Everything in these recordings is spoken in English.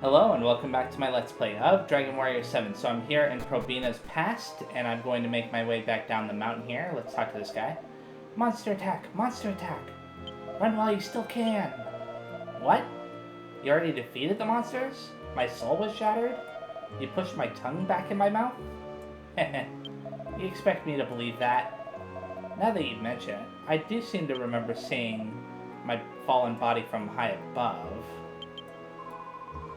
Hello and welcome back to my Let's Play of Dragon Warrior 7. So I'm here in Probina's past, and I'm going to make my way back down the mountain here. Let's talk to this guy. Monster attack! Monster attack! Run while you still can! What? You already defeated the monsters? My soul was shattered? You pushed my tongue back in my mouth? Heh. You expect me to believe that? Now that you mention it, I do seem to remember seeing my fallen body from high above.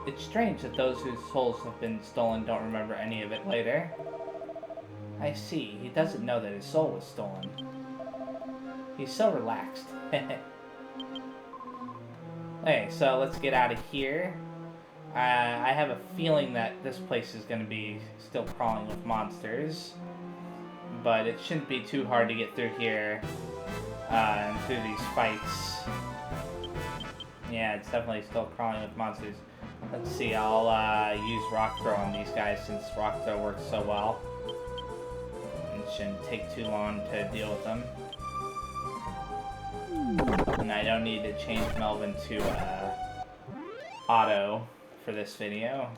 It's strange that those whose souls have been stolen don't remember any of it later. I see, he doesn't know that his soul was stolen. He's so relaxed. Okay, so let's get out of here. I have a feeling that this place is going to be still crawling with monsters. But it shouldn't be too hard to get through here and through these fights. Yeah, it's definitely still crawling with monsters. Let's see, I'll use Rock Throw on these guys since Rock Throw works so well. It shouldn't take too long to deal with them. And I don't need to change Melvin to auto for this video.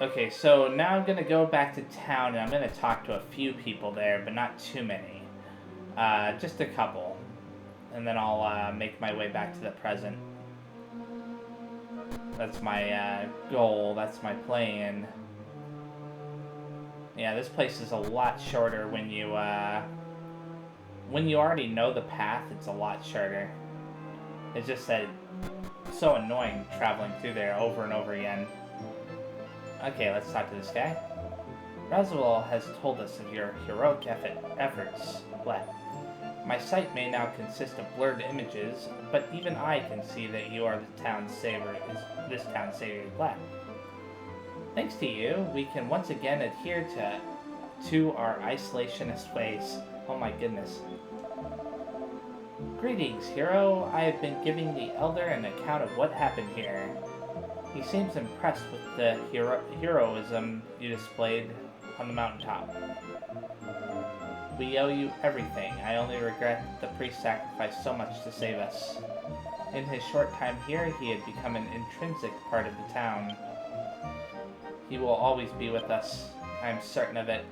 Okay, so now I'm going to go back to town and I'm going to talk to a few people there, but not too many. Just a couple. And then I'll make my way back to the present. That's my goal, that's my plan. Yeah, this place is a lot shorter when you already know the path, it's a lot shorter. It's just that it's so annoying traveling through there over and over again. Okay, let's talk to this guy. Roswell has told us of your heroic efforts. What? My sight may now consist of blurred images, but even I can see that you are this town's savior. Black. Thanks to you, we can once again adhere to our isolationist ways. Oh my goodness. Greetings, hero. I have been giving the Elder an account of what happened here. He seems impressed with the heroism you displayed on the mountaintop. We owe you everything. I only regret that the priest sacrificed so much to save us. In his short time here, he had become an intrinsic part of the town. He will always be with us. I am certain of it.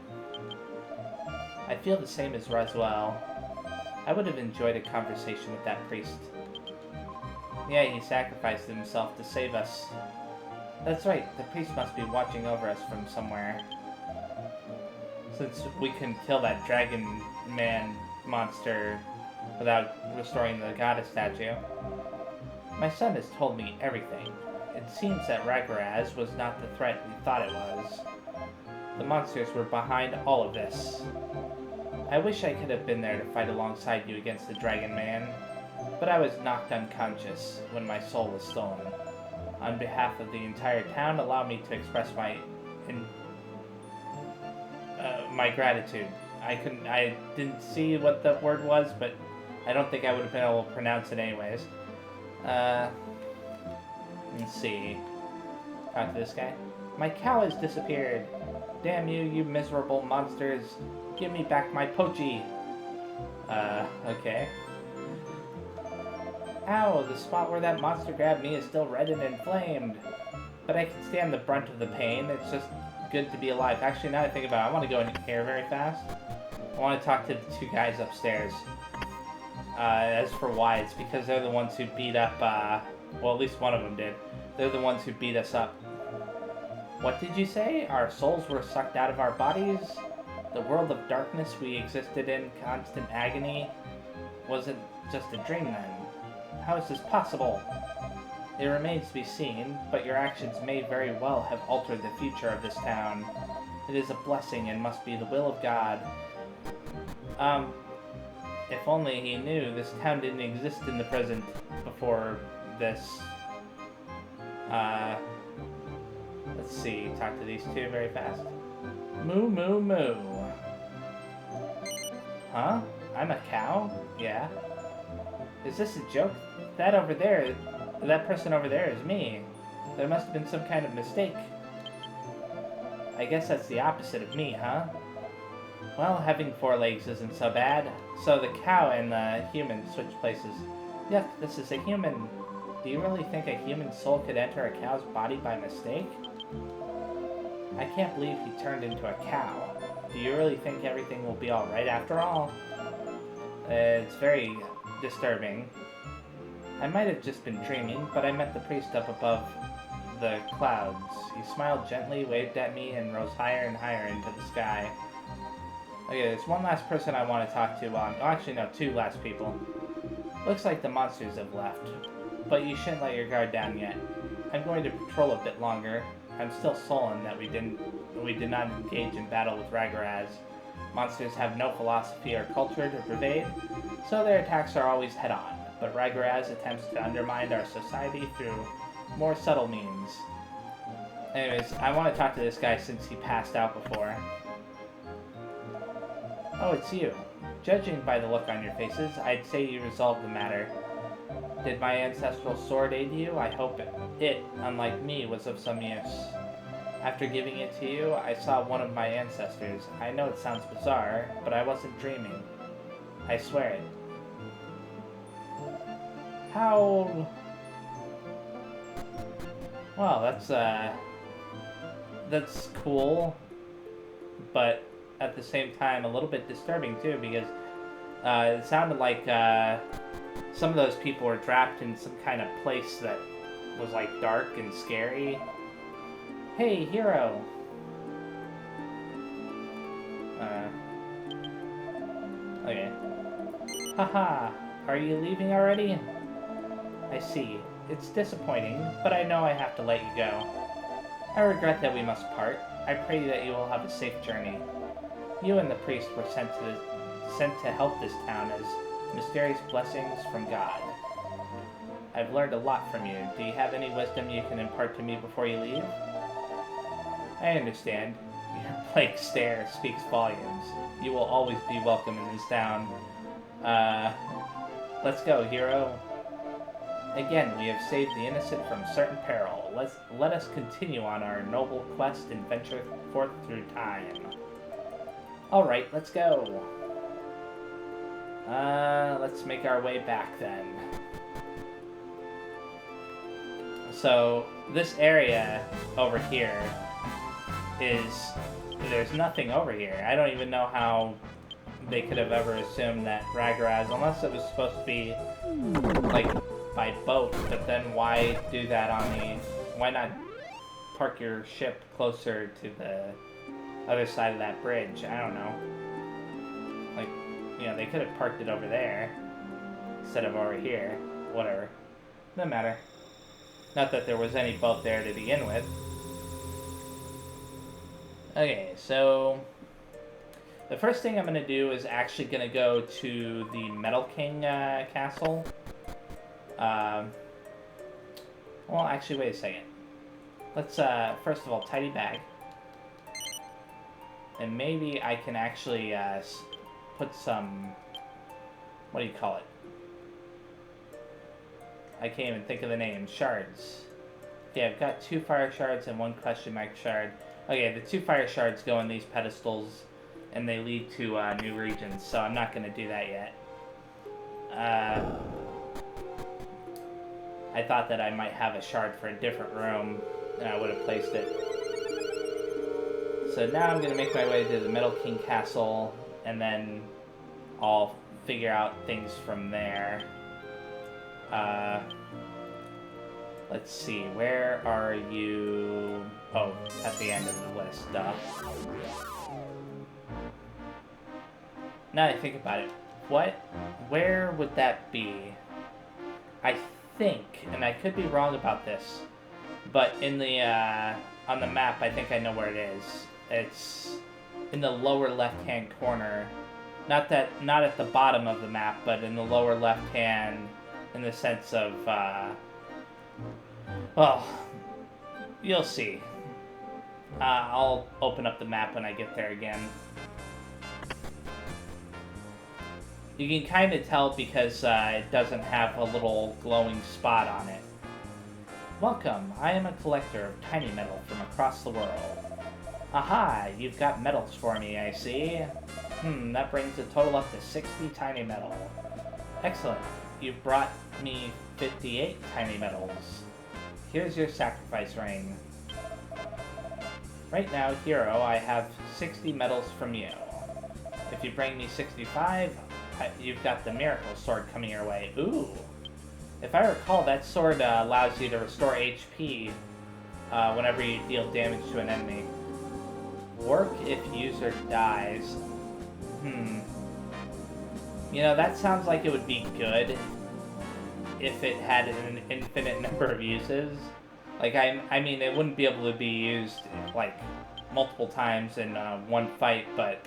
I feel the same as Roswell. I would have enjoyed a conversation with that priest. Yeah, he sacrificed himself to save us. That's right, the priest must be watching over us from somewhere. Since we can kill that dragon man monster without restoring the goddess statue. My son has told me everything. It seems that Ragharaz was not the threat we thought it was. The monsters were behind all of this. I wish I could have been there to fight alongside you against the dragon man, but I was knocked unconscious when my soul was stolen. On behalf of the entire town, allow me to express my gratitude. I didn't see what the word was, but I don't think I would have been able to pronounce it anyways. Let's see. Talk to this guy. My cow has disappeared. Damn you, you miserable monsters. Give me back my pochi. Okay. Ow, the spot where that monster grabbed me is still red and inflamed. But I can stand the brunt of the pain. It's just good to be alive. Actually, now that I think about it, I want to go in here very fast. I want to talk to the two guys upstairs. As for why, it's because they're the ones who beat up, well, at least one of them did. They're the ones who beat us up. What did you say? Our souls were sucked out of our bodies? The world of darkness we existed in, constant agony, wasn't just a dream then. How is this possible? It remains to be seen, but your actions may very well have altered the future of this town. It is a blessing and must be the will of God. If only he knew this town didn't exist in the present before this. Let's see, talk to these two very fast. Moo, moo, moo. Huh? I'm a cow? Yeah. Is this a joke? That over there, that person over there is me. There must have been some kind of mistake. I guess that's the opposite of me, huh? Well, having 4 legs isn't so bad. So the cow and the human switch places. Yuck, this is a human. Do you really think a human soul could enter a cow's body by mistake? I can't believe he turned into a cow. Do you really think everything will be alright after all? It's very disturbing. I might have just been dreaming, but I met the priest up above the clouds. He smiled gently, waved at me, and rose higher and higher into the sky. Okay, there's one last person I want to talk to on... Oh, actually, no, two last people. Looks like the monsters have left, but you shouldn't let your guard down yet. I'm going to patrol a bit longer. I'm still sullen that we did not engage in battle with Ragaraz. Monsters have no philosophy or culture to pervade, so their attacks are always head-on. But Ragaraz attempts to undermine our society through more subtle means. Anyways, I want to talk to this guy since he passed out before. Oh, it's you. Judging by the look on your faces, I'd say you resolved the matter. Did my ancestral sword aid you? I hope it, unlike me, was of some use. After giving it to you, I saw one of my ancestors. I know it sounds bizarre, but I wasn't dreaming. I swear it. How... Well, that's cool, but at the same time a little bit disturbing too, because it sounded like some of those people were trapped in some kind of place that was like dark and scary. Hey, hero! Okay. Haha, are you leaving already? I see. It's disappointing, but I know I have to let you go. I regret that we must part. I pray that you will have a safe journey. You and the priest were sent to help this town as mysterious blessings from God. I've learned a lot from you. Do you have any wisdom you can impart to me before you leave? I understand. Your blank stare speaks volumes. You will always be welcome in this town. Let's go, hero. Again, we have saved the innocent from certain peril. Let us continue on our noble quest and venture forth through time. Alright, let's go. Let's make our way back then. So, this area over here there's nothing over here. I don't even know how they could have ever assumed that Ragaraz, unless it was supposed to be, like, by boat, but then why do that why not park your ship closer to the other side of that bridge? I don't know. Like, you know, they could have parked it over there instead of over here. Whatever. Doesn't matter. Not that there was any boat there to begin with. Okay, so the first thing I'm going to do is actually going to go to the Metal King castle. Well, actually, wait a second. Let's, first of all, tidy bag. And maybe I can actually put some, what do you call it? I can't even think of the name. Shards. Okay, I've got 2 fire shards and 1 question mark shard. Okay, the 2 fire shards go in these pedestals, and they lead to new regions, so I'm not going to do that yet. I thought that I might have a shard for a different room, and I would have placed it. So now I'm going to make my way to the Metal King Castle, and then I'll figure out things from there. Let's see, where are you? Oh, at the end of the list, duh. Now that I think about it, where would that be? I think, and I could be wrong about this, but in the, on the map, I think I know where it is. It's in the lower left-hand corner. Not at the bottom of the map, but in the lower left-hand, in the sense of, well, you'll see. I'll open up the map when I get there again. You can kind of tell because it doesn't have a little glowing spot on it. Welcome, I am a collector of tiny metal from across the world. Aha, you've got metals for me, I see. That brings the total up to 60 tiny metal. Excellent. You brought me 58 tiny medals. Here's your sacrifice ring. Right now, hero, I have 60 medals from you. If you bring me 65, you've got the miracle sword coming your way. Ooh. If I recall, that sword allows you to restore HP whenever you deal damage to an enemy. Work if user dies. You know, that sounds like it would be good if it had an infinite number of uses. Like, I mean, it wouldn't be able to be used, like, multiple times in one fight, but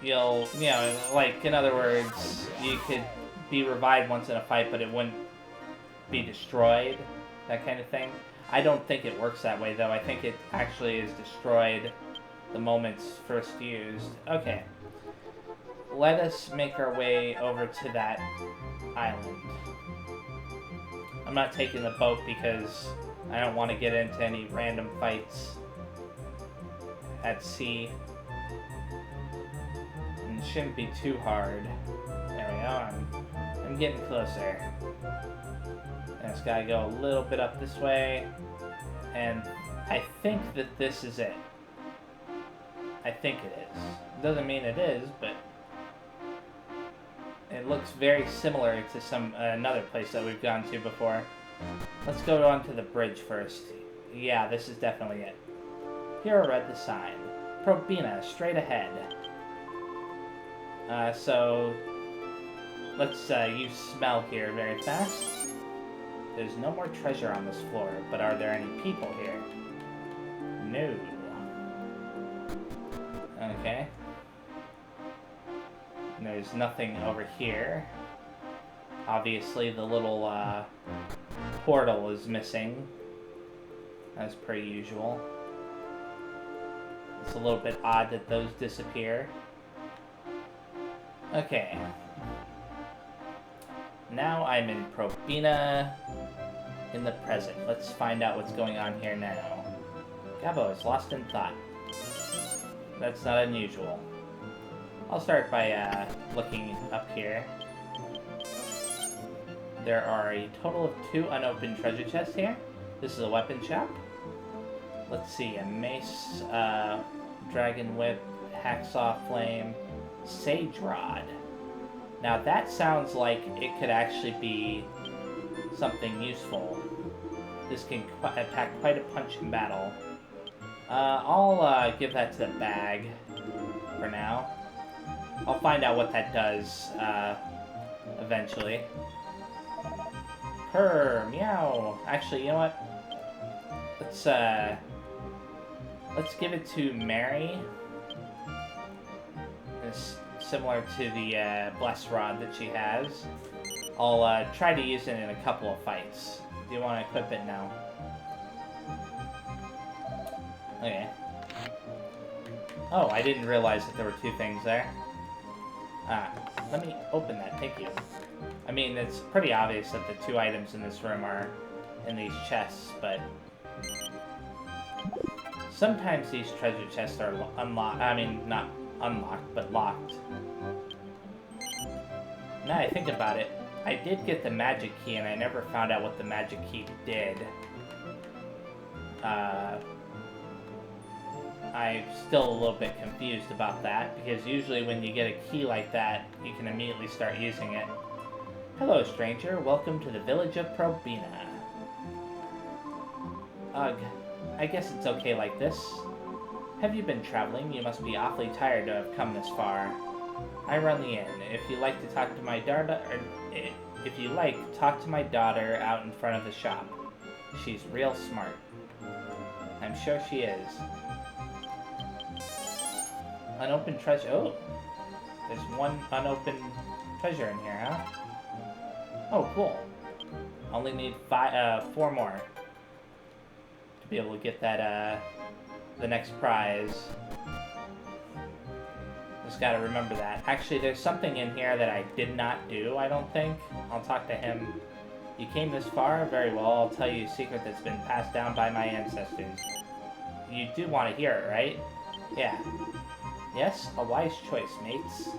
you know, like, in other words, you could be revived once in a fight, but it wouldn't be destroyed, that kind of thing. I don't think it works that way, though. I think it actually is destroyed the moment it's first used. Okay. Let us make our way over to that island. I'm not taking the boat because I don't want to get into any random fights at sea. And it shouldn't be too hard. There we go. I'm getting closer. I just gotta go a little bit up this way. And I think that this is it. I think it is. Doesn't mean it is, but it looks very similar to another place that we've gone to before. Let's go onto the bridge first. Yeah, this is definitely it. Hero read the sign. Probina, straight ahead. So let's use smell here very fast. There's no more treasure on this floor, but are there any people here? No. Okay. There's nothing over here. Obviously, the little portal is missing, as per usual. It's a little bit odd that those disappear. Okay. Now I'm in Probina in the present. Let's find out what's going on here now. Gabo is lost in thought. That's not unusual. I'll start by looking up here. There are a total of 2 unopened treasure chests here. This is a weapon shop. Let's see, a mace, dragon whip, hacksaw flame, sage rod. Now that sounds like it could actually be something useful. This can pack quite a punch in battle. I'll give that to the bag for now. I'll find out what that does eventually. Purr, meow. Actually, you know what? Let's give it to Mary. It's similar to the bless rod that she has. I'll try to use it in a couple of fights. Do you want to equip it now? Okay. Oh, I didn't realize that there were 2 things there. Let me open that, thank you. I mean, it's pretty obvious that the 2 items in this room are in these chests, but sometimes these treasure chests are unlocked. I mean, not unlocked, but locked. Now I think about it, I did get the magic key, and I never found out what the magic key did. I'm still a little bit confused about that, because usually when you get a key like that, you can immediately start using it. Hello, stranger. Welcome to the village of Probina. Ugh, I guess it's okay like this. Have you been traveling? You must be awfully tired to have come this far. I run the inn. If you like to talk to my daughter, talk to my daughter out in front of the shop. She's real smart. I'm sure she is. Unopened treasure. Oh, there's 1 unopened treasure in here, huh? Oh, cool. Only need 4 more to be able to get that the next prize. Just gotta remember that. Actually, there's something in here that I did not do, I don't think. I'll talk to him. You came this far? Very well, I'll tell you a secret that's been passed down by my ancestors. You do want to hear it, right? Yeah. Yes, a wise choice, mates.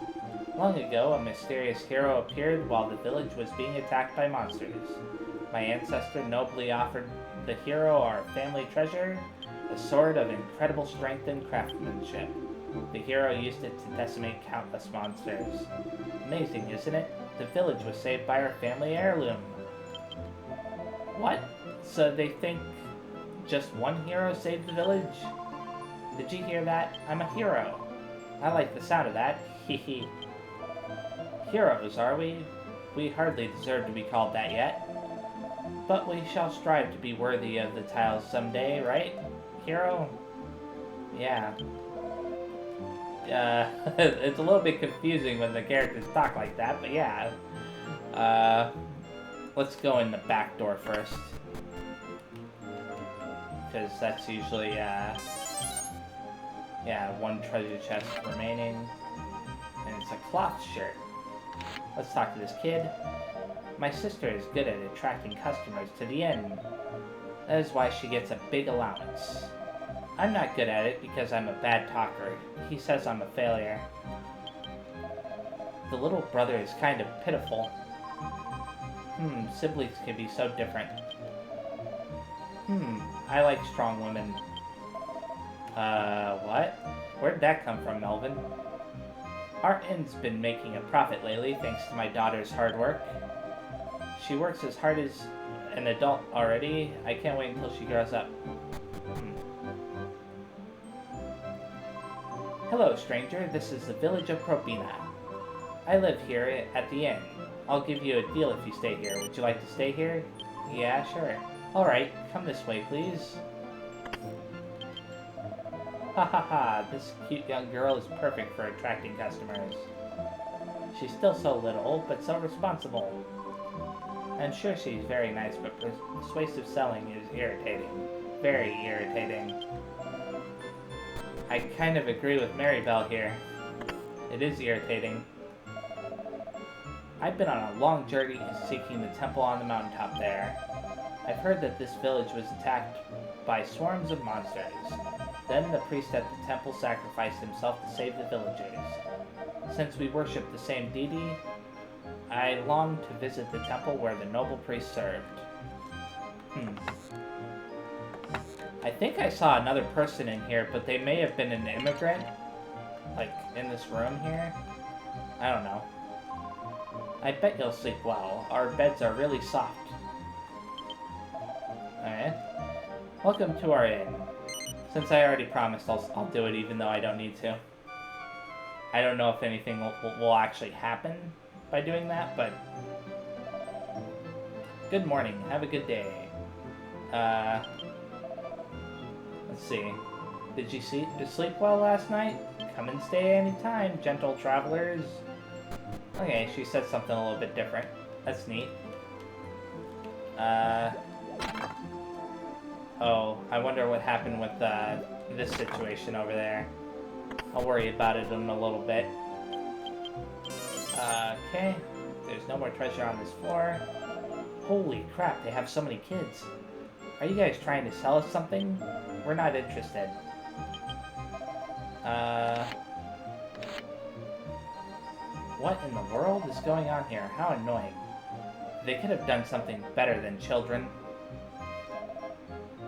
Long ago, a mysterious hero appeared while the village was being attacked by monsters. My ancestor nobly offered the hero our family treasure, a sword of incredible strength and craftsmanship. The hero used it to decimate countless monsters. Amazing, isn't it? The village was saved by our family heirloom. What? So they think just one hero saved the village? Did you hear that? I'm a hero. I like the sound of that. Hee. Heroes, are we? We hardly deserve to be called that yet. But we shall strive to be worthy of the title someday, right? Hero? Yeah. It's a little bit confusing when the characters talk like that, but yeah. Let's go in the back door first. Because that's usually, yeah, one treasure chest remaining. And it's a cloth shirt. Let's talk to this kid. My sister is good at attracting customers to the inn. That is why she gets a big allowance. I'm not good at it because I'm a bad talker. He says I'm a failure. The little brother is kind of pitiful. Siblings can be so different. I like strong women. What? Where'd that come from, Melvin? Our inn's been making a profit lately thanks to my daughter's hard work. She works as hard as an adult already. I can't wait until she grows up. Hello, stranger. This is the village of Probina. I live here at the inn. I'll give you a deal if you stay here. Would you like to stay here? Yeah, sure. Alright, come this way, please. Ha ha ha, this cute young girl is perfect for attracting customers. She's still so little, but so responsible. I'm sure she's very nice, but persuasive selling is irritating. Very irritating. I kind of agree with Maribel here. It is irritating. I've been on a long journey seeking the temple on the mountaintop there. I've heard that this village was attacked by swarms of monsters. Then the priest at the temple sacrificed himself to save the villagers. Since we worship the same deity, I long to visit the temple where the noble priest served. I think I saw another person in here, but they may have been an immigrant. Like, in this room here. I don't know. I bet you'll sleep well. Our beds are really soft. Alright. Welcome to our inn. Since I already promised, I'll do it even though I don't need to. I don't know if anything will actually happen by doing that, but... Good morning. Have a good day. Let's see. Did you sleep well last night? Come and stay anytime, gentle travelers. Okay, she said something a little bit different. That's neat. Oh, I wonder what happened with this situation over there. I'll worry about it in a little bit. Okay. There's no more treasure on this floor. Holy crap, they have so many kids. Are you guys trying to sell us something? We're not interested. What in the world is going on here? How annoying. They could have done something better than children.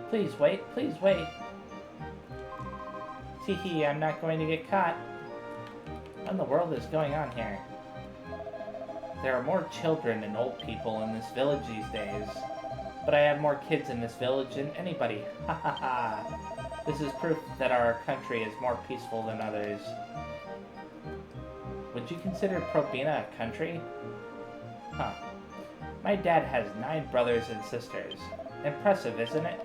Please wait, please wait. Teehee, I'm not going to get caught. What in the world is going on here? There are more children and old people in this village these days. But I have more kids in this village than anybody. Ha ha ha. This is proof that our country is more peaceful than others. Would you consider Probina a country? Huh. My dad has 9 brothers and sisters. Impressive, isn't it?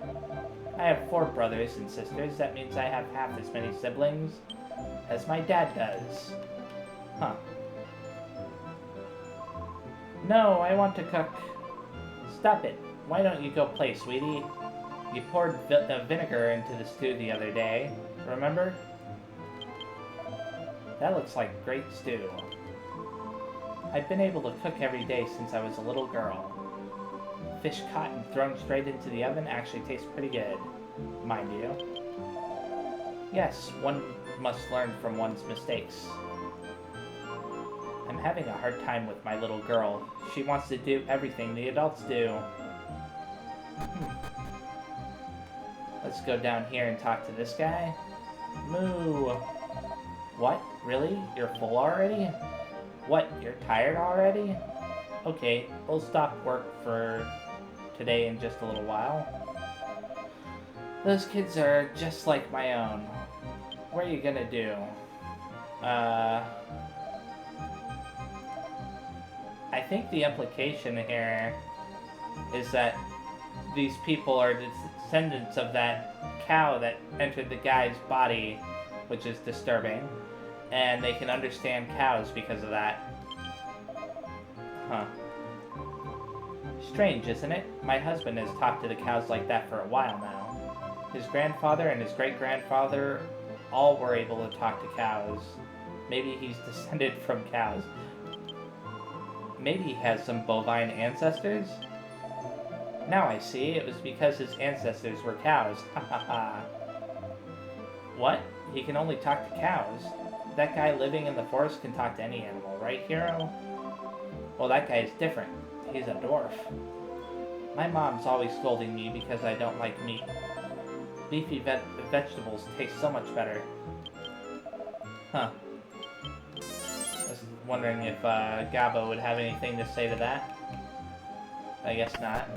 I have 4 brothers and sisters. That means I have half as many siblings as my dad does. Huh. No, I want to cook. Stop it. Why don't you go play, sweetie? You poured the vinegar into the stew the other day. Remember? That looks like great stew. I've been able to cook every day since I was a little girl. Fish caught and thrown straight into the oven actually tastes pretty good, mind you. Yes, one must learn from one's mistakes. I'm having a hard time with my little girl. She wants to do everything the adults do. Let's go down here and talk to this guy. Moo! What? Really? You're full already? What? You're tired already? Okay, we'll stop work for today in just a little while. Those kids are just like my own. What are you gonna do? I think the implication here is that these people are descendants of that cow that entered the guy's body, which is disturbing, and they can understand cows because of that. Huh. Strange, isn't it? My husband has talked to the cows like that for a while now. His grandfather and his great-grandfather all were able to talk to cows. Maybe he's descended from cows. Maybe he has some bovine ancestors? Now I see, it was because his ancestors were cows. Ha ha ha. What? He can only talk to cows? That guy living in the forest can talk to any animal, right, Hero? Well, that guy is different. He's a dwarf. My mom's always scolding me because I don't like meat. Leafy vegetables taste so much better. Huh. I was wondering if Gabo would have anything to say to that. I guess not.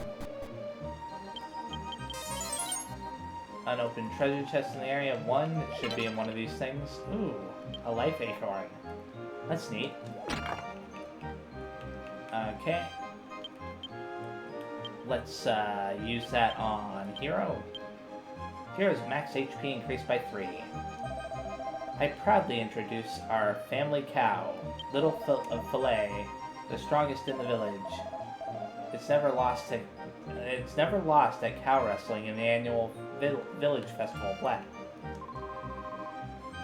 Unopened treasure chest in the area. One. It should be in one of these things. Ooh, a life acorn. That's neat. Okay. Let's use that on Hero. Hero's max HP increased by 3. I proudly introduce our family cow, Little Filet, the strongest in the village. It's never lost at cow wrestling in the annual village festival Black.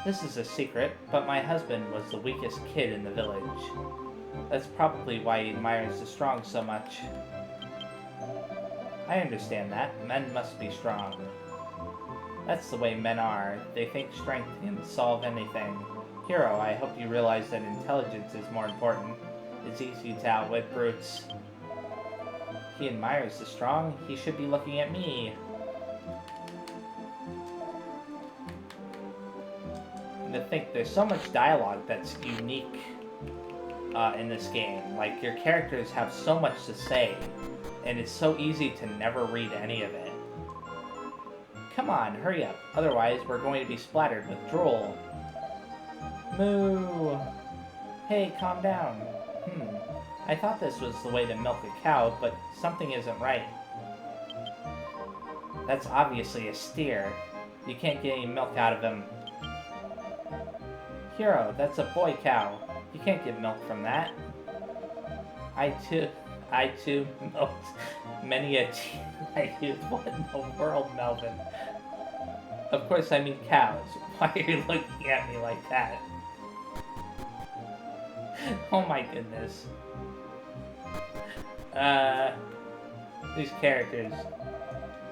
This is a secret, but my husband was the weakest kid in the village. That's probably why he admires the strong so much. I understand that. Men must be strong. That's the way men are. They think strength can solve anything. Hero, I hope you realize that intelligence is more important. It's easy to outwit brutes. He admires the strong. He should be looking at me. And to think, there's so much dialogue that's unique in this game. Like, your characters have so much to say, and it's so easy to never read any of it. Come on, hurry up. Otherwise, we're going to be splattered with drool. Moo! Hey, calm down. I thought this was the way to milk a cow, but something isn't right. That's obviously a steer. You can't get any milk out of him. Hero, that's a boy cow. You can't get milk from that. I too milked many a youth. What in the world, Melvin? Of course I mean cows. Why are you looking at me like that? Oh my goodness. These characters.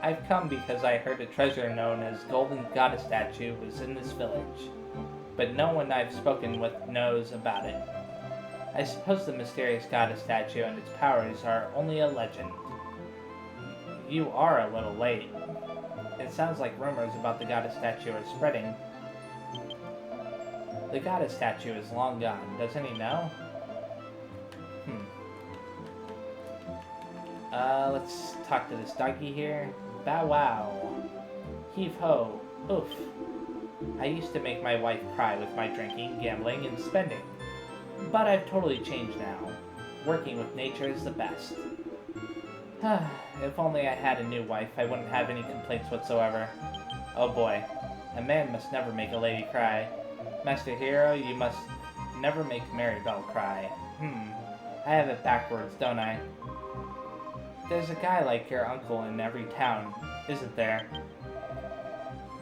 I've come because I heard a treasure known as Golden Goddess statue was in this village, but no one I've spoken with knows about it. I suppose the mysterious goddess statue and its powers are only a legend. You are a little late. It sounds like rumors about the goddess statue are spreading. The goddess statue is long gone. Doesn't he know? Let's talk to this doggy here. Bow wow. Heave ho. Oof. I used to make my wife cry with my drinking, gambling, and spending. But I've totally changed now. Working with nature is the best. If only I had a new wife, I wouldn't have any complaints whatsoever. Oh boy. A man must never make a lady cry. Master Hero, you must never make Maribel cry. I have it backwards, don't I? There's a guy like your uncle in every town, isn't there?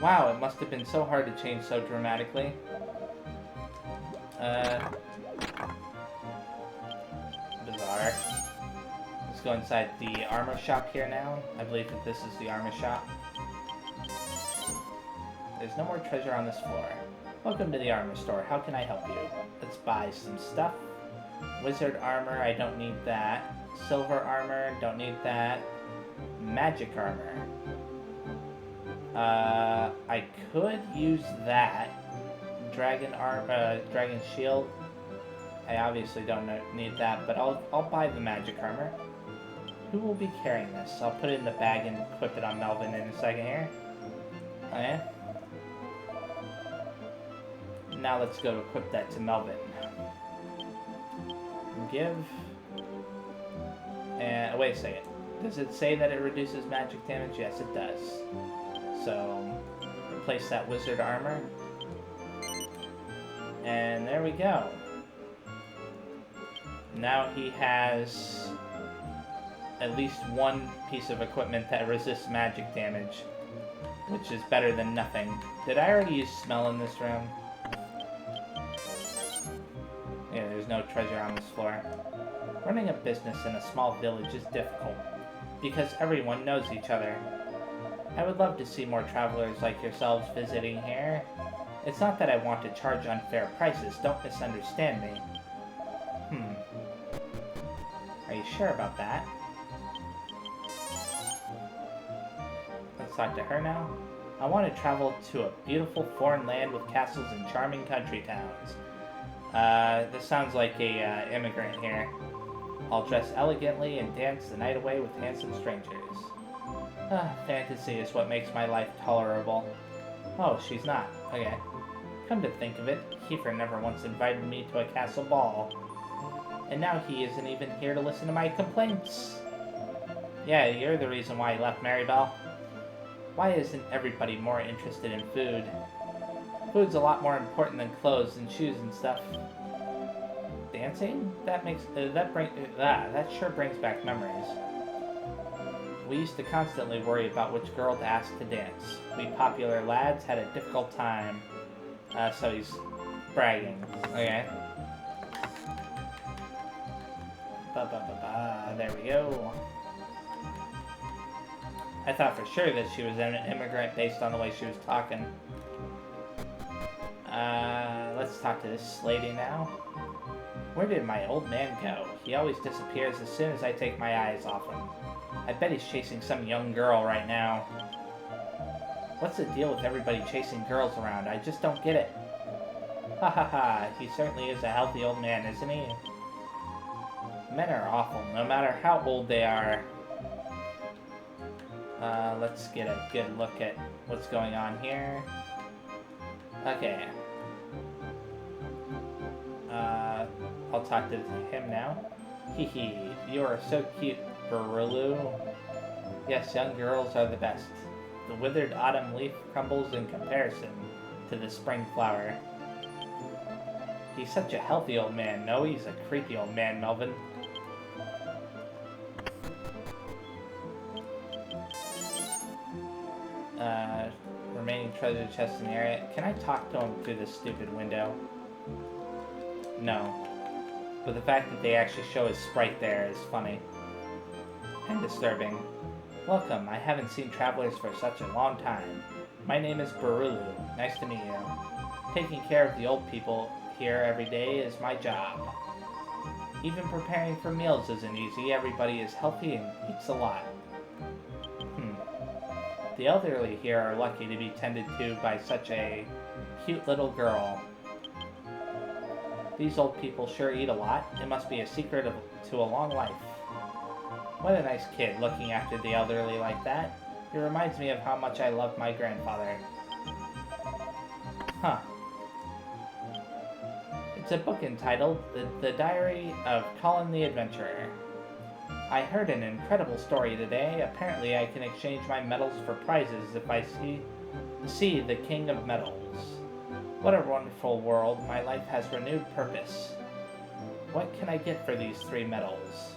Wow, it must have been so hard to change so dramatically. Bizarre. Let's go inside the armor shop here now. I believe that this is the armor shop. There's no more treasure on this floor. Welcome to the armor store. How can I help you? Let's buy some stuff. Wizard armor, I don't need that. Silver armor, don't need that. Magic armor. I could use that. Dragon shield. I obviously don't need that, but I'll buy the magic armor. Who will be carrying this? I'll put it in the bag and equip it on Melvin in a second here. Okay. Now let's go equip that to Melvin. Give. And wait a second. Does it say that it reduces magic damage? Yes, it does. So replace that wizard armor. And there we go. Now he has at least one piece of equipment that resists magic damage, which is better than nothing. Did I already use smell in this room? Yeah, there's no treasure on this floor. Running a business in a small village is difficult, because everyone knows each other. I would love to see more travelers like yourselves visiting here. It's not that I want to charge unfair prices, don't misunderstand me. Are you sure about that? Let's talk to her now. I want to travel to a beautiful foreign land with castles and charming country towns. This sounds like a immigrant here. I'll dress elegantly and dance the night away with handsome strangers. Fantasy is what makes my life tolerable. Oh, she's not. Okay. Come to think of it, Kiefer never once invited me to a castle ball. And now he isn't even here to listen to my complaints. Yeah, you're the reason why he left, Maribel. Why isn't everybody more interested in food? Food's a lot more important than clothes and shoes and stuff. Dancing? That sure brings back memories. We used to constantly worry about which girl to ask to dance. We popular lads had a difficult time. So he's bragging. Okay. There we go. I thought for sure that she was an immigrant based on the way she was talking. Let's talk to this lady now. Where did my old man go? He always disappears as soon as I take my eyes off him. I bet he's chasing some young girl right now. What's the deal with everybody chasing girls around? I just don't get it. Ha ha ha, he certainly is a healthy old man, isn't he? Men are awful, no matter how old they are. Let's get a good look at what's going on here. Okay. I'll talk to him now. Hee hee, you are so cute, Burulu. Yes, young girls are the best. The withered autumn leaf crumbles in comparison to the spring flower. He's such a healthy old man. No, he's a creepy old man, Melvin. Remaining treasure chests in the area. Can I talk to him through this stupid window? No. But the fact that they actually show his sprite there is funny. And disturbing. Welcome, I haven't seen travelers for such a long time. My name is Burulu. Nice to meet you. Taking care of the old people here every day is my job. Even preparing for meals isn't easy. Everybody is healthy and eats a lot. The elderly here are lucky to be tended to by such a cute little girl. These old people sure eat a lot. It must be a secret to a long life. What a nice kid, looking after the elderly like that. It reminds me of how much I loved my grandfather. Huh. It's a book entitled The Diary of Colin the Adventurer. I heard an incredible story today. Apparently I can exchange my medals for prizes if I see the King of Medals. What a wonderful world. My life has renewed purpose. What can I get for these 3 medals?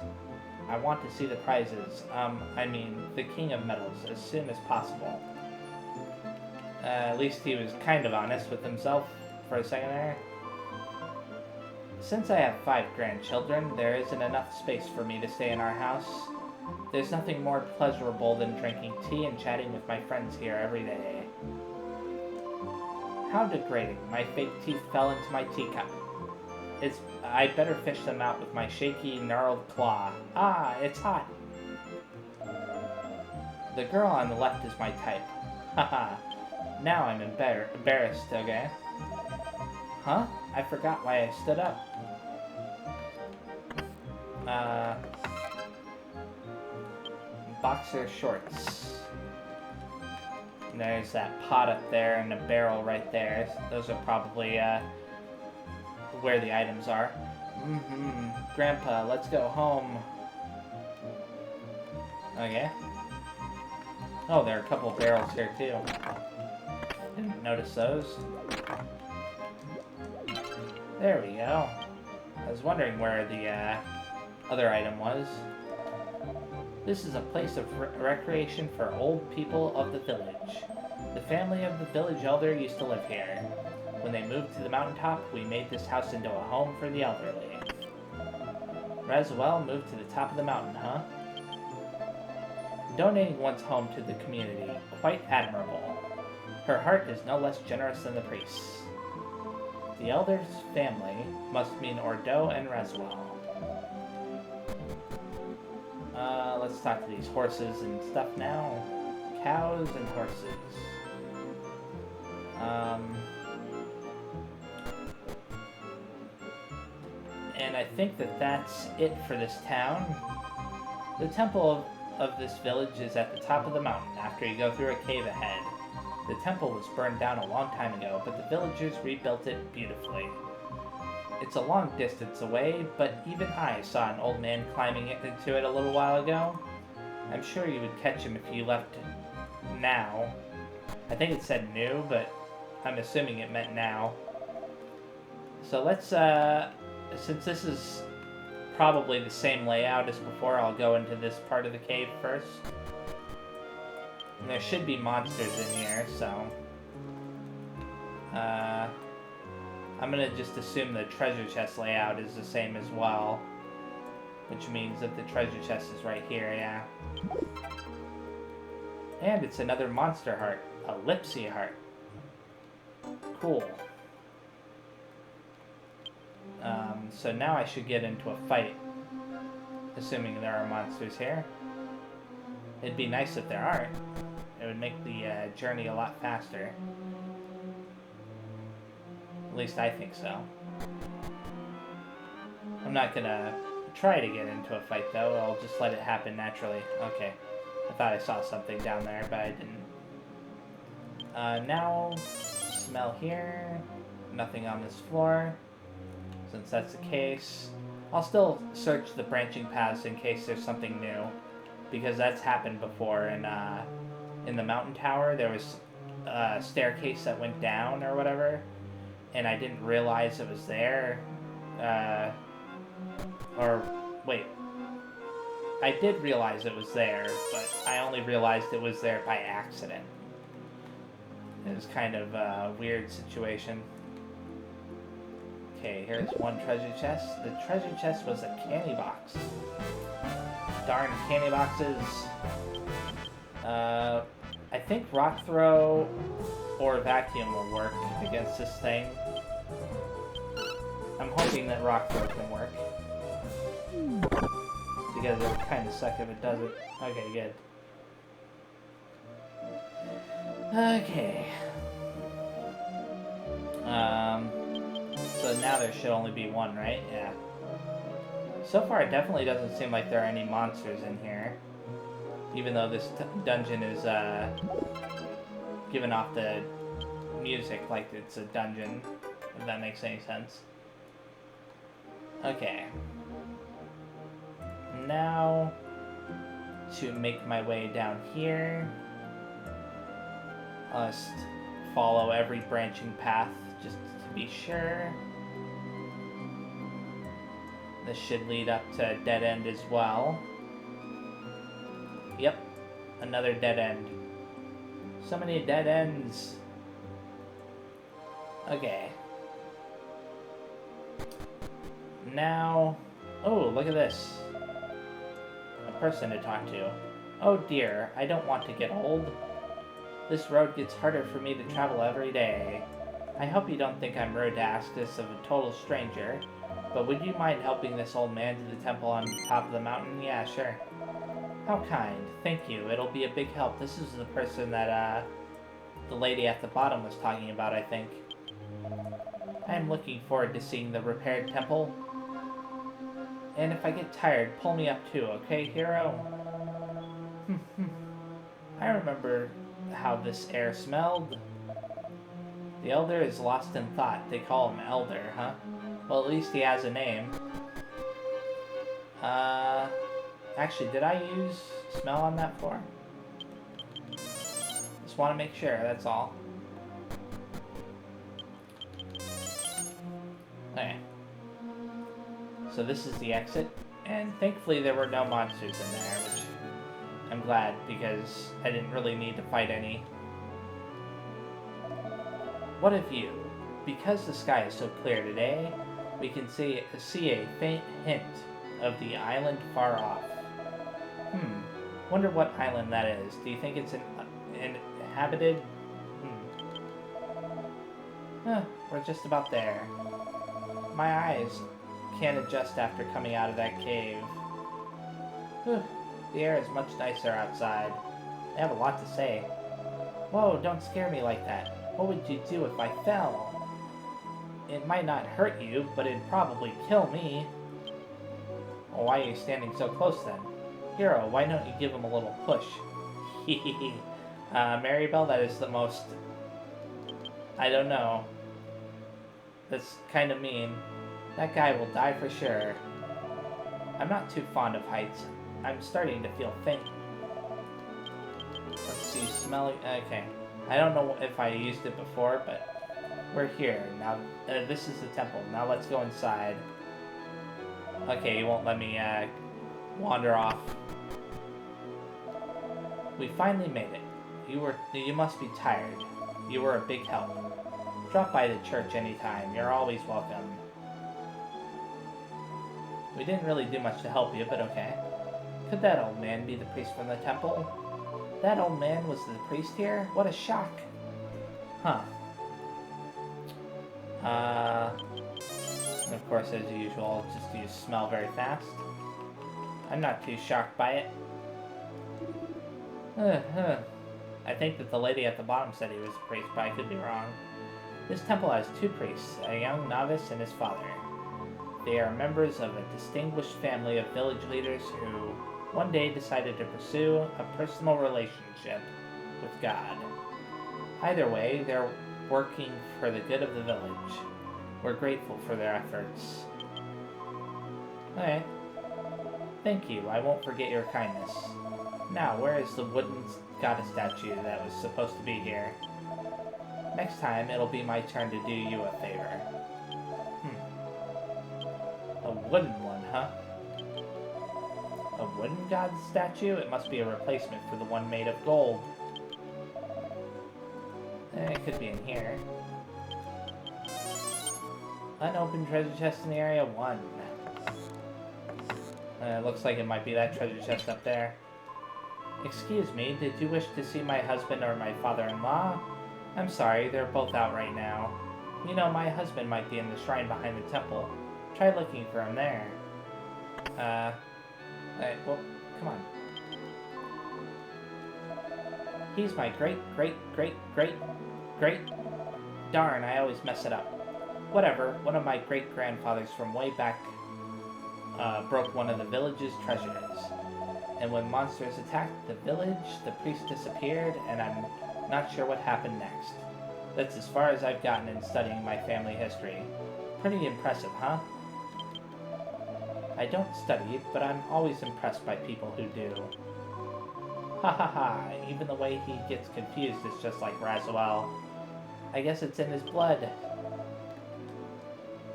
I want to see the prizes, the King of Medals, as soon as possible. At least he was kind of honest with himself for a second there. Since I have 5 grandchildren, there isn't enough space for me to stay in our house. There's nothing more pleasurable than drinking tea and chatting with my friends here every day. How degrading. My fake teeth fell into my teacup. I'd better fish them out with my shaky, gnarled claw. Ah, it's hot. The girl on the left is my type. Haha. Now I'm embarrassed, okay? Huh? I forgot why I stood up. Boxer shorts. And there's that pot up there and a barrel right there. Those are probably, where the items are. Grandpa, let's go home. Okay. Oh, there are a couple of barrels here, too. Didn't notice those. There we go. I was wondering where the other item was. This is a place of recreation for old people of the village. The family of the village elder used to live here. When they moved to the mountaintop, we made this house into a home for the elderly. Razuel moved to the top of the mountain, huh? Donating one's home to the community, quite admirable. Her heart is no less generous than the priest's. The elder's family must mean Ordo and Razuel. Let's talk to these horses and stuff now. Cows and horses. And I think that's it for this town. The temple of this village is at the top of the mountain after you go through a cave ahead. The temple was burned down a long time ago, but the villagers rebuilt it beautifully. It's a long distance away, but even I saw an old man climbing into it a little while ago. I'm sure you would catch him if you left now. I think it said new, but I'm assuming it meant now. So let's, since this is probably the same layout as before, I'll go into this part of the cave first. And there should be monsters in here, so... I'm gonna just assume the treasure chest layout is the same as well. Which means that the treasure chest is right here, yeah. And it's another monster heart. A Lipsy heart. Cool. So now I should get into a fight. Assuming there are monsters here. It'd be nice if there aren't. It would make the journey a lot faster. At least I think so. I'm not gonna try to get into a fight though, I'll just let it happen naturally. Okay. I thought I saw something down there, but I didn't. Now, smell here. Nothing on this floor. Since that's the case. I'll still search the branching paths in case there's something new. Because that's happened before in the mountain tower. There was a staircase that went down or whatever. And I didn't realize it was there. Or, wait. I did realize it was there, but I only realized it was there by accident. It was kind of a weird situation. Okay, here's one treasure chest. The treasure chest was a candy box. Darn candy boxes. I think rock throw or vacuum will work against this thing. I'm hoping that rock throw can work. Because it would kind of suck if it doesn't. Okay, good. Okay. So now there should only be one, right? Yeah. So far, it definitely doesn't seem like there are any monsters in here. Even though this dungeon is, giving off the music like it's a dungeon, if that makes any sense. Okay. Now, to make my way down here, I'll just follow every branching path just to be sure. This should lead up to a dead end as well. Yep, another dead end. So many dead ends. Okay. Now, oh, look at this. A person to talk to. Oh dear, I don't want to get old. This road gets harder for me to travel every day. I hope you don't think I'm rude to ask this of a total stranger, but would you mind helping this old man to the temple on top of the mountain? Yeah, sure. How kind. Thank you. It'll be a big help. This is the person that, the lady at the bottom was talking about, I think. I am looking forward to seeing the repaired temple. And if I get tired, pull me up too, okay, hero? I remember how this air smelled. The elder is lost in thought. They call him Elder, huh? Well, at least he has a name. Actually, did I use smell on that floor? Just want to make sure, that's all. Okay. So this is the exit, and thankfully there were no monsters in there, which I'm glad, because I didn't really need to fight any. What of you? Because the sky is so clear today, we can see a faint hint of the island far off. Wonder what island that is. Do you think it's inhabited? We're just about there. My eyes can't adjust after coming out of that cave. The air is much nicer outside. They have a lot to say. Whoa, don't scare me like that. What would you do if I fell? It might not hurt you, but it'd probably kill me. Well, why are you standing so close then? Hero, why don't you give him a little push? Hehehe. Maribel, that is the most... I don't know. That's kind of mean. That guy will die for sure. I'm not too fond of heights. I'm starting to feel faint. Let's see, smelling... Okay. I don't know if I used it before, but we're here. Now, this is the temple. Now let's go inside. Okay, you won't let me, wander off. We finally made it. You must be tired. You were a big help. Drop by the church anytime. You're always welcome. We didn't really do much to help you, but okay. Could that old man be the priest from the temple? That old man was the priest here? What a shock! Huh. And of course, as usual, just use smell very fast. I'm not too shocked by it. I think that the lady at the bottom said he was a priest, but I could be wrong. This temple has two priests, a young novice and his father. They are members of a distinguished family of village leaders who one day decided to pursue a personal relationship with God. Either way, they're working for the good of the village. We're grateful for their efforts. Okay. Thank you. I won't forget your kindness. Now, where is the wooden goddess statue that was supposed to be here? Next time, it'll be my turn to do you a favor. A wooden one, huh? A wooden god statue? It must be a replacement for the one made of gold. It could be in here. Unopened treasure chest in the area 1. It looks like it might be that treasure chest up there. Excuse me, did you wish to see my husband or my father-in-law? I'm sorry, they're both out right now. You know, my husband might be in the shrine behind the temple. Try looking for him there. Well, come on. He's my great... Darn, I always mess it up. Whatever, one of my great-grandfathers from way back broke one of the village's treasures. And when monsters attacked the village, the priest disappeared, and I'm not sure what happened next. That's as far as I've gotten in studying my family history. Pretty impressive, huh? I don't study, but I'm always impressed by people who do. Ha ha ha, even the way he gets confused is just like Razuel. I guess it's in his blood.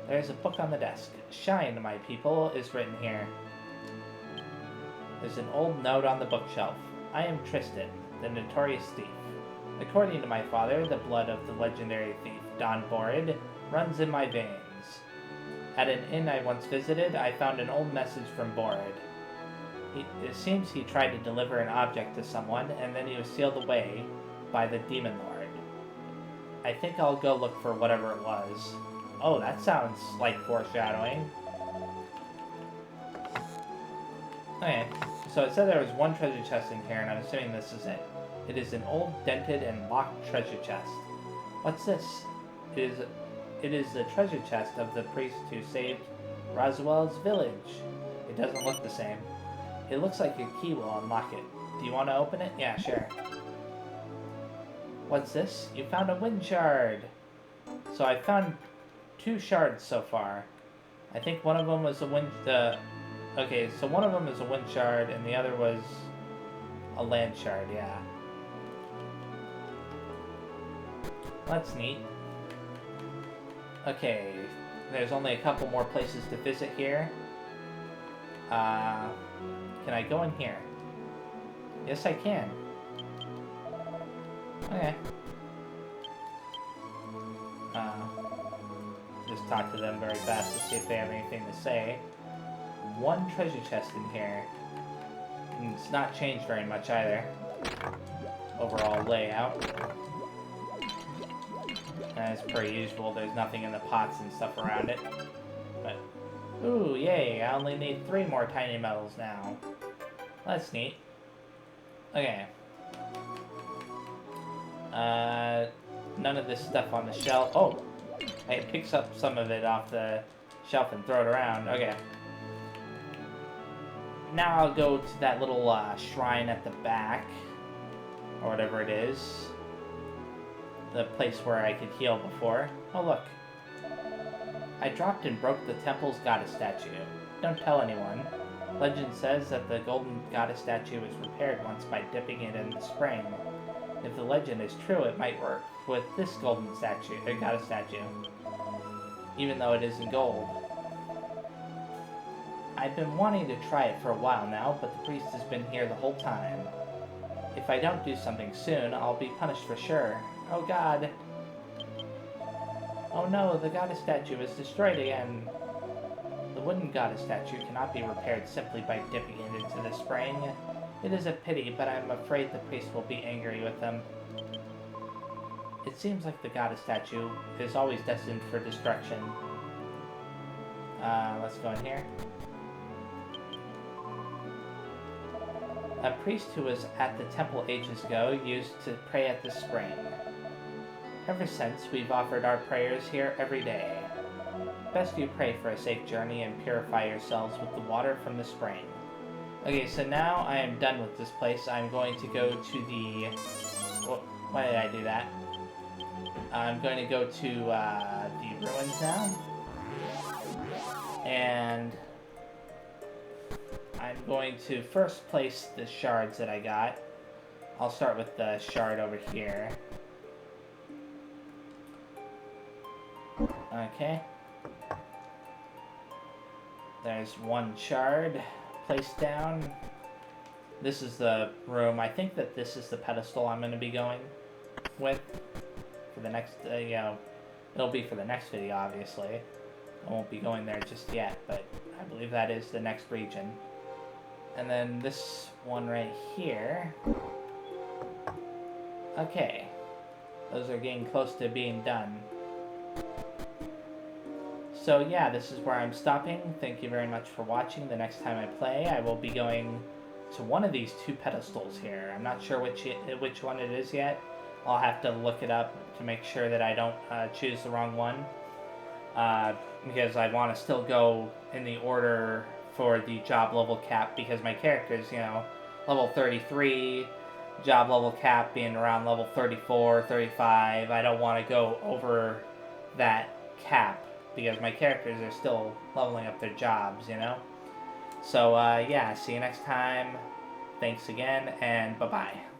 There's a book on the desk. Shine, my people, is written here. There's an old note on the bookshelf. I am Tristan, the notorious thief. According to my father, the blood of the legendary thief, Don Borid, runs in my veins. At an inn I once visited, I found an old message from Borid. It seems he tried to deliver an object to someone, and then he was sealed away by the Demon Lord. I think I'll go look for whatever it was. Oh, that sounds like foreshadowing. Okay, so it said there was one treasure chest in here, and I'm assuming this is it. It is an old, dented, and locked treasure chest. What's this? It is the treasure chest of the priest who saved Roswell's village. It doesn't look the same. It looks like a key will unlock it. Do you want to open it? Yeah, sure. What's this? You found a wind shard. So I found 2 shards so far. I think one of them was a wind... okay, so one of them is a wind shard, and the other was a land shard, yeah. That's neat. Okay, there's only a couple more places to visit here. Can I go in here? Yes, I can. Okay. Just talk to them very fast to see if they have anything to say. One treasure chest in here. And it's not changed very much either. Overall layout. As per usual, there's nothing in the pots and stuff around it. But, ooh, yay, I only need 3 more tiny metals now. That's neat. Okay. None of this stuff on the shelf. Oh! It picks up some of it off the shelf and throw it around. Okay. Now I'll go to that little shrine at the back. Or whatever it is. The place where I could heal before. Oh, look. I dropped and broke the temple's goddess statue. Don't tell anyone. Legend says that the golden goddess statue was repaired once by dipping it in the spring. If the legend is true, it might work with this golden statue, goddess statue. Even though it isn't gold. I've been wanting to try it for a while now, but the priest has been here the whole time. If I don't do something soon, I'll be punished for sure. Oh god. Oh no, the goddess statue is destroyed again. The wooden goddess statue cannot be repaired simply by dipping it into the spring. It is a pity, but I'm afraid the priest will be angry with them. It seems like the goddess statue is always destined for destruction. Let's go in here. A priest who was at the temple ages ago used to pray at the spring. Ever since, we've offered our prayers here every day. Best you pray for a safe journey and purify yourselves with the water from the spring. Okay, so now I am done with this place. I'm going to go to the... Why did I do that? I'm going to go to the ruins now. And I'm going to first place the shards that I got. I'll start with the shard over here. Okay. There's one shard placed down. This is the room. I think that this is the pedestal I'm going to be going with for the next, it'll be for the next video, obviously. I won't be going there just yet, but I believe that is the next region. And then this one right here. Okay. Those are getting close to being done. So yeah, this is where I'm stopping. Thank you very much for watching. The next time I play, I will be going to one of these 2 pedestals here. I'm not sure which one it is yet. I'll have to look it up to make sure that I don't choose the wrong one. Because I want to still go in the order for the job level cap, because my character's, level 33, job level cap being around level 34, 35. I don't want to go over that cap, because my characters are still leveling up their jobs, So, yeah, see you next time. Thanks again, and bye-bye.